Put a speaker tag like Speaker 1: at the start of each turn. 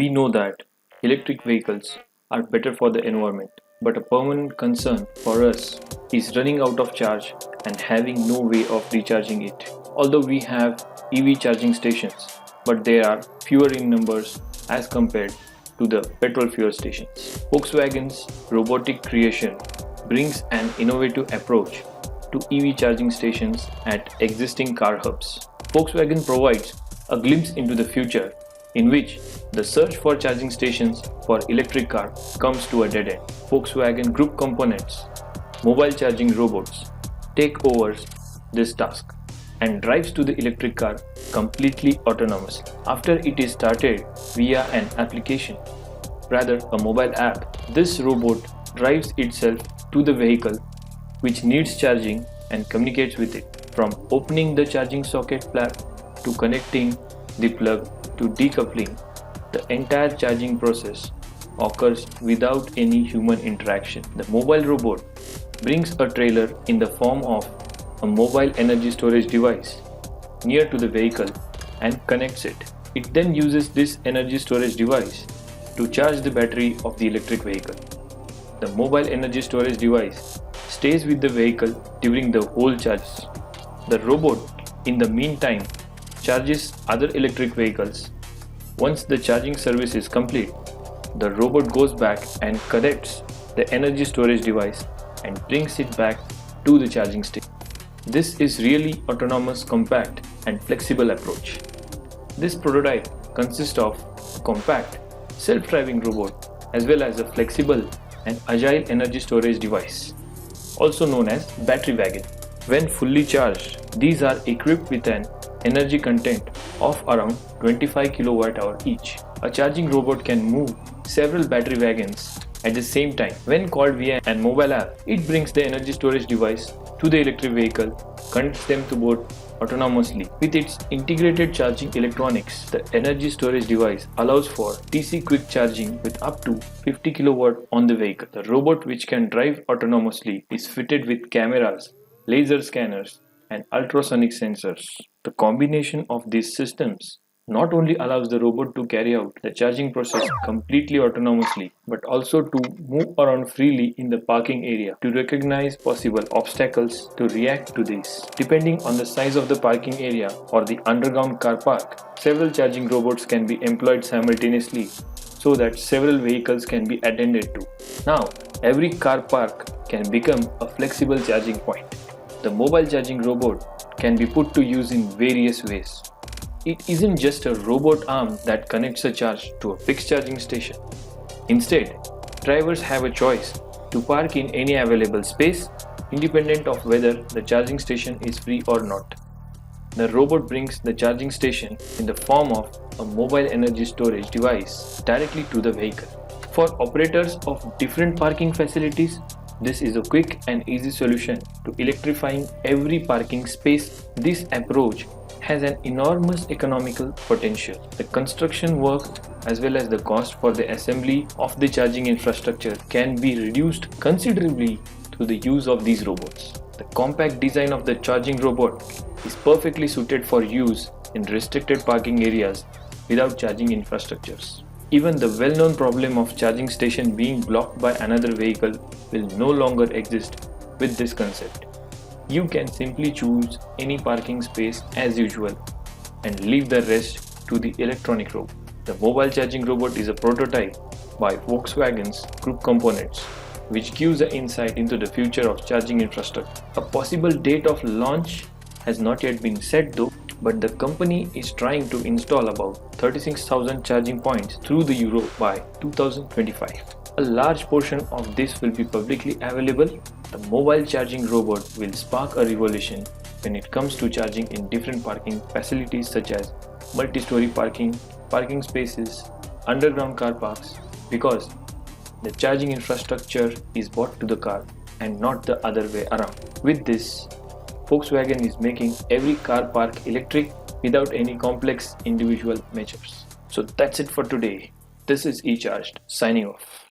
Speaker 1: We know that electric vehicles are better for the environment, but a permanent concern for us is running out of charge and having no way of recharging it. Although we have EV charging stations, but they are fewer in numbers as compared to the petrol fuel stations. Volkswagen's robotic creation brings an innovative approach to EV charging stations at existing car hubs. Volkswagen provides a glimpse into the future in which the search for charging stations for electric car comes to a dead end. Volkswagen Group components, mobile charging robots, take over this task and drives to the electric car completely autonomously. After it is started via an application, rather a mobile app, this robot drives itself to the vehicle which needs charging and communicates with it. From opening the charging socket flap to connecting the plug to decoupling, the entire charging process occurs without any human interaction. The mobile robot brings a trailer in the form of a mobile energy storage device near to the vehicle and connects it. It then uses this energy storage device to charge the battery of the electric vehicle. The mobile energy storage device stays with the vehicle during the whole charge. The robot, in the meantime, charges other electric vehicles. Once the charging service is complete, the robot goes back and connects the energy storage device and brings it back to the charging station. This is really autonomous, compact and flexible approach. This prototype consists of a compact, self-driving robot as well as a flexible and agile energy storage device, also known as battery wagon. When fully charged, these are equipped with an energy content of around 25 kWh each. A charging robot can move several battery wagons at the same time. When called via an mobile app, it brings the energy storage device to the electric vehicle, connects them to both autonomously. With its integrated charging electronics, the energy storage device allows for DC quick charging with up to 50 kW on the vehicle. The robot, which can drive autonomously, is fitted with cameras, laser scanners and ultrasonic sensors. The combination of these systems not only allows the robot to carry out the charging process completely autonomously, but also to move around freely in the parking area, to recognize possible obstacles, to react to these. Depending on the size of the parking area or the underground car park, several charging robots can be employed simultaneously so that several vehicles can be attended to. Now, every car park can become a flexible charging point. The mobile charging robot can be put to use in various ways. It isn't just a robot arm that connects a charge to a fixed charging station. Instead, drivers have a choice to park in any available space, independent of whether the charging station is free or not. The robot brings the charging station in the form of a mobile energy storage device directly to the vehicle. For operators of different parking facilities, this is a quick and easy solution to electrifying every parking space. This approach has an enormous economical potential. The construction work as well as the cost for the assembly of the charging infrastructure can be reduced considerably through the use of these robots. The compact design of the charging robot is perfectly suited for use in restricted parking areas without charging infrastructures. Even the well-known problem of charging station being blocked by another vehicle will no longer exist with this concept. You can simply choose any parking space as usual and leave the rest to the electronic robot. The mobile charging robot is a prototype by Volkswagen's Group Components, which gives an insight into the future of charging infrastructure. A possible date of launch has not yet been set though, but the company is trying to install about 36,000 charging points through the Europe by 2025. A large portion of this will be publicly available. The mobile charging robot will spark a revolution when it comes to charging in different parking facilities such as multi-story parking, parking spaces, underground car parks, because the charging infrastructure is brought to the car and not the other way around. With this, Volkswagen is making every car park electric without any complex individual measures. So that's it for today. This is eCharged signing off.